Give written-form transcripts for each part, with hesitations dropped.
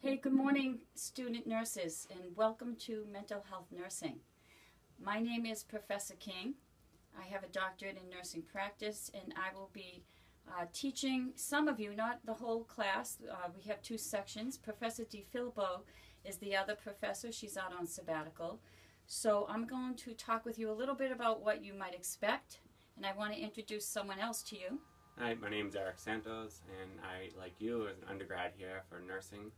Hey, good morning, student nurses, and welcome to Mental Health Nursing. My name is Professor King. I have a doctorate in nursing practice, and I will be teaching some of you, not the whole class. We have two sections. Professor DeFilippo is the other professor. She's out on sabbatical. So I'm going to talk with you a little bit about what you might expect, and I want to introduce someone else to you. Hi, my name is Eric Santos, and I, like you, was an undergrad here for nursing,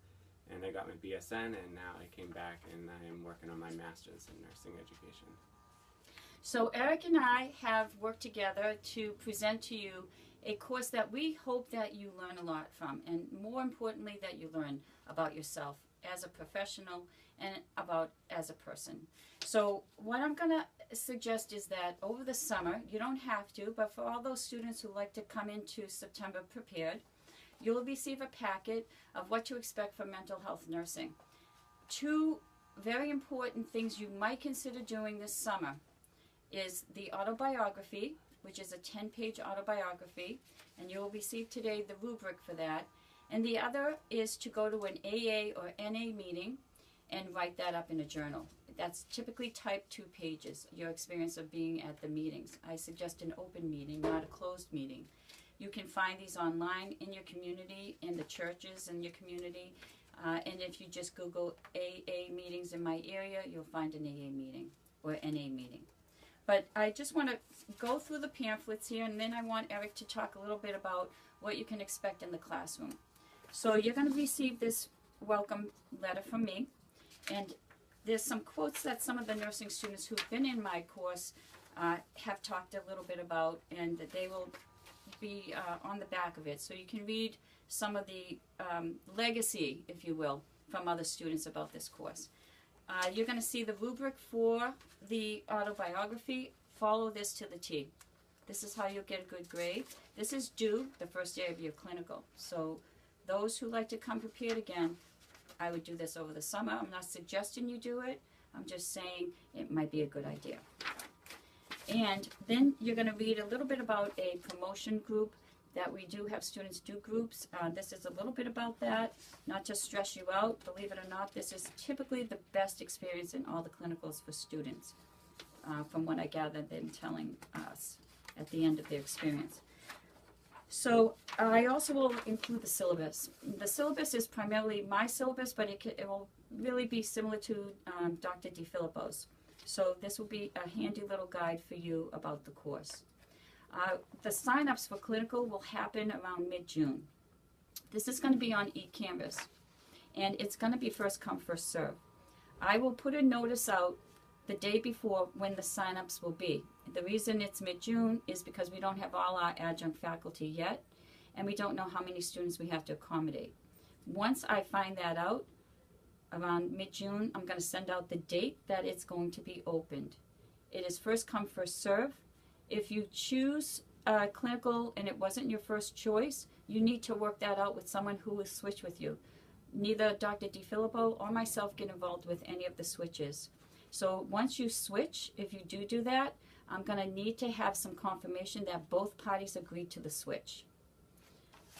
and I got my BSN, and now I came back and I am working on my master's in nursing education. So Eric and I have worked together to present to you a course that we hope that you learn a lot from, and more importantly that you learn about yourself as a professional and about as a person. So what I'm going to suggest is that over the summer, you don't have to, but for all those students who like to come into September prepared, you'll receive a packet of what to expect from mental health nursing. Two very important things you might consider doing this summer is the autobiography, which is a 10-page autobiography, and you'll receive today the rubric for that. And the other is to go to an AA or NA meeting and write that up in a journal. That's typically typed 2 pages, your experience of being at the meetings. I suggest an open meeting, not a closed meeting. You can find these online in your community, in the churches in your community, and if you just Google AA meetings in my area, you'll find an AA meeting or NA meeting. But I just want to go through the pamphlets here, and then I want Eric to talk a little bit about what you can expect in the classroom. So you're going to receive this welcome letter from me, and there's some quotes that some of the nursing students who've been in my course have talked a little bit about, and that they will be on the back of it. So you can read some of the legacy, if you will, from other students about this course. You're going to see the rubric for the autobiography. Follow this to the T. This is how you'll get a good grade. This is due the first day of your clinical. So those who like to come prepared, again, I would do this over the summer. I'm not suggesting you do it. I'm just saying it might be a good idea. And then you're going to read a little bit about a promotion group that we do have students do groups. This is a little bit about that, not to stress you out. Believe it or not, this is typically the best experience in all the clinicals for students, from what I gathered them telling us at the end of their experience. So I also will include the syllabus. The syllabus is primarily my syllabus, but it will really be similar to Dr. DeFilippo's. So this will be a handy little guide for you about the course. The sign-ups for clinical will happen around mid-June. This is going to be on eCanvas, and it's going to be first come, first serve. I will put a notice out the day before when the sign-ups will be. The reason it's mid-June is because we don't have all our adjunct faculty yet, and we don't know how many students we have to accommodate. Once I find that out, around mid-June, I'm going to send out the date that it's going to be opened. It is first come, first serve. If you choose clinical and it wasn't your first choice, you need to work that out with someone who will switch with you. Neither Dr. DeFilippo or myself get involved with any of the switches. So once you switch, if you do that, I'm going to need to have some confirmation that both parties agreed to the switch.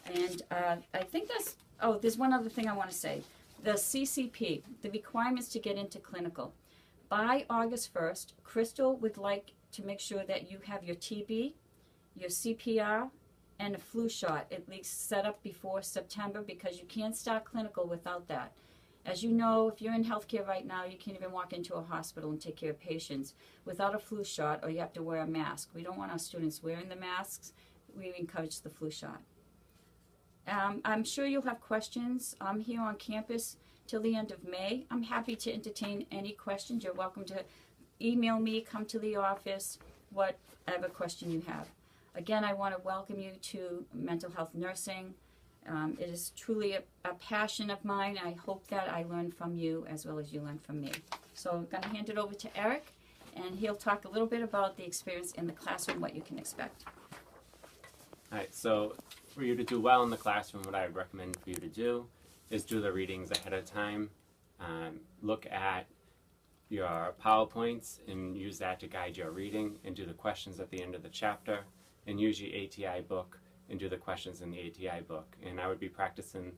And I think that's, oh, there's one other thing I want to say. The CCP, the requirements to get into clinical. By August 1st, Crystal would like to make sure that you have your TB, your CPR, and a flu shot at least set up before September, because you can't start clinical without that. As you know, if you're in healthcare right now, you can't even walk into a hospital and take care of patients without a flu shot, or you have to wear a mask. We don't want our students wearing the masks. We encourage the flu shot. I'm sure you'll have questions. I'm here on campus till the end of May. I'm happy to entertain any questions. You're welcome to email me, come to the office, whatever question you have. Again, I want to welcome you to mental health nursing. It is truly a passion of mine. I hope that I learn from you as well as you learn from me. So I'm going to hand it over to Eric, and he'll talk a little bit about the experience in the classroom, what you can expect. All right, so for you to do well in the classroom, what I would recommend for you to do is do the readings ahead of time. Look at your PowerPoints and use that to guide your reading, and do the questions at the end of the chapter, and use your ATI book and do the questions in the ATI book. And I would be practicing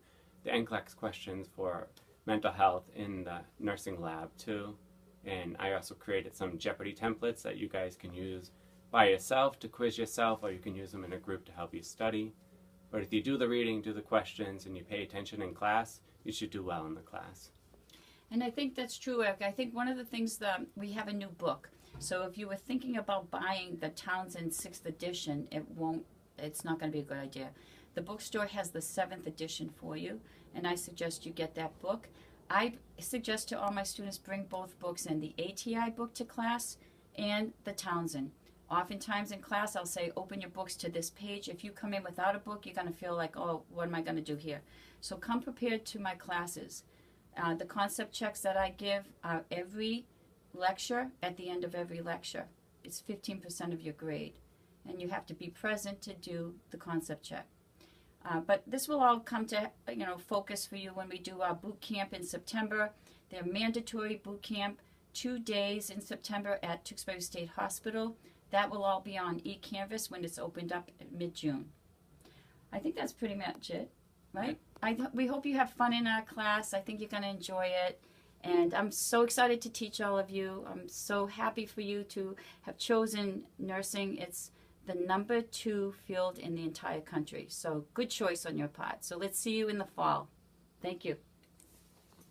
the NCLEX questions for mental health in the nursing lab too. And I also created some Jeopardy templates that you guys can use by yourself to quiz yourself, or you can use them in a group to help you study. But if you do the reading, do the questions, and you pay attention in class, you should do well in the class. And I think that's true, Eric. I think one of the things that we have a new book. So if you were thinking about buying the Townsend 6th edition, it's not going to be a good idea. The bookstore has the 7th edition for you, and I suggest you get that book. I suggest to all my students bring both books in, the ATI book to class and the Townsend. Oftentimes in class I'll say, open your books to this page. If you come in without a book, you're going to feel like, oh, what am I going to do here? So come prepared to my classes. The concept checks that I give are every lecture, at the end of every lecture. It's 15% of your grade. And you have to be present to do the concept check. But this will all come to focus for you when we do our boot camp in September. They're mandatory boot camp, 2 days in September at Tewksbury State Hospital. That will all be on eCanvas when it's opened up mid-June. I think that's pretty much it, right? We hope you have fun in our class. I think you're going to enjoy it. And I'm so excited to teach all of you. I'm so happy for you to have chosen nursing. It's the number 2 field in the entire country. So good choice on your part. So let's see you in the fall. Thank you.